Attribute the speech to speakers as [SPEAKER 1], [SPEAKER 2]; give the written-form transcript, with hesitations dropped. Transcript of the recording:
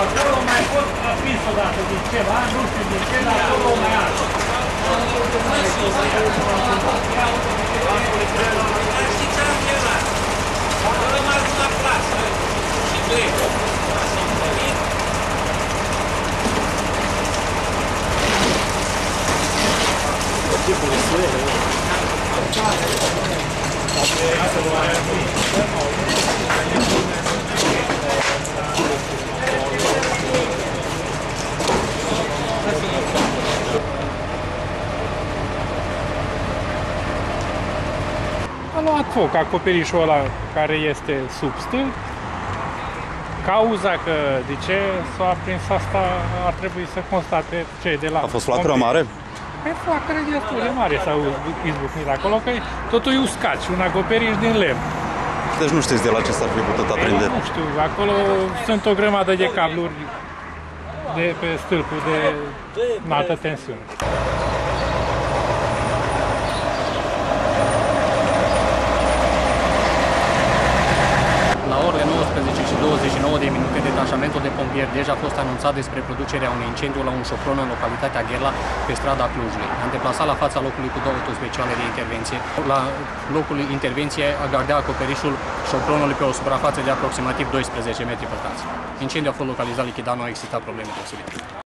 [SPEAKER 1] Acolo mai fost aprins odată din ceva, nu știu din ce, dar acolo mai are.
[SPEAKER 2] Știi ce am chemat? Am rămas la plasă și băieți. S-au întâlnit.
[SPEAKER 3] Ce polițuele?
[SPEAKER 1] A luat foc acoperișul ăla care este sub stâlp. Cauza că de ce s-a aprins asta ar trebui să constate cei de la...
[SPEAKER 4] A fost flacără mare?
[SPEAKER 1] Pe flacără destul de mare s-au izbucnit acolo, că totul e uscat și un acoperiș din lemn.
[SPEAKER 4] Deci nu știți de la ce s-ar fi putut aprinde?
[SPEAKER 1] Nu știu, acolo sunt o grămadă de cabluri de pe stâlpul de înaltă tensiune.
[SPEAKER 5] La orele 19:29 detașamentul de pompieri deja a fost anunțat despre producerea unui incendiu la un șopron în localitatea Gherla, pe strada Clujului. Am deplasat la fața locului cu 2 auto speciale de intervenție. La locul intervenției gardea acoperișul șopronului pe o suprafață de aproximativ 12 metri pătrați. Incendiul a fost localizat, lichidat, nu a existat probleme deosebite.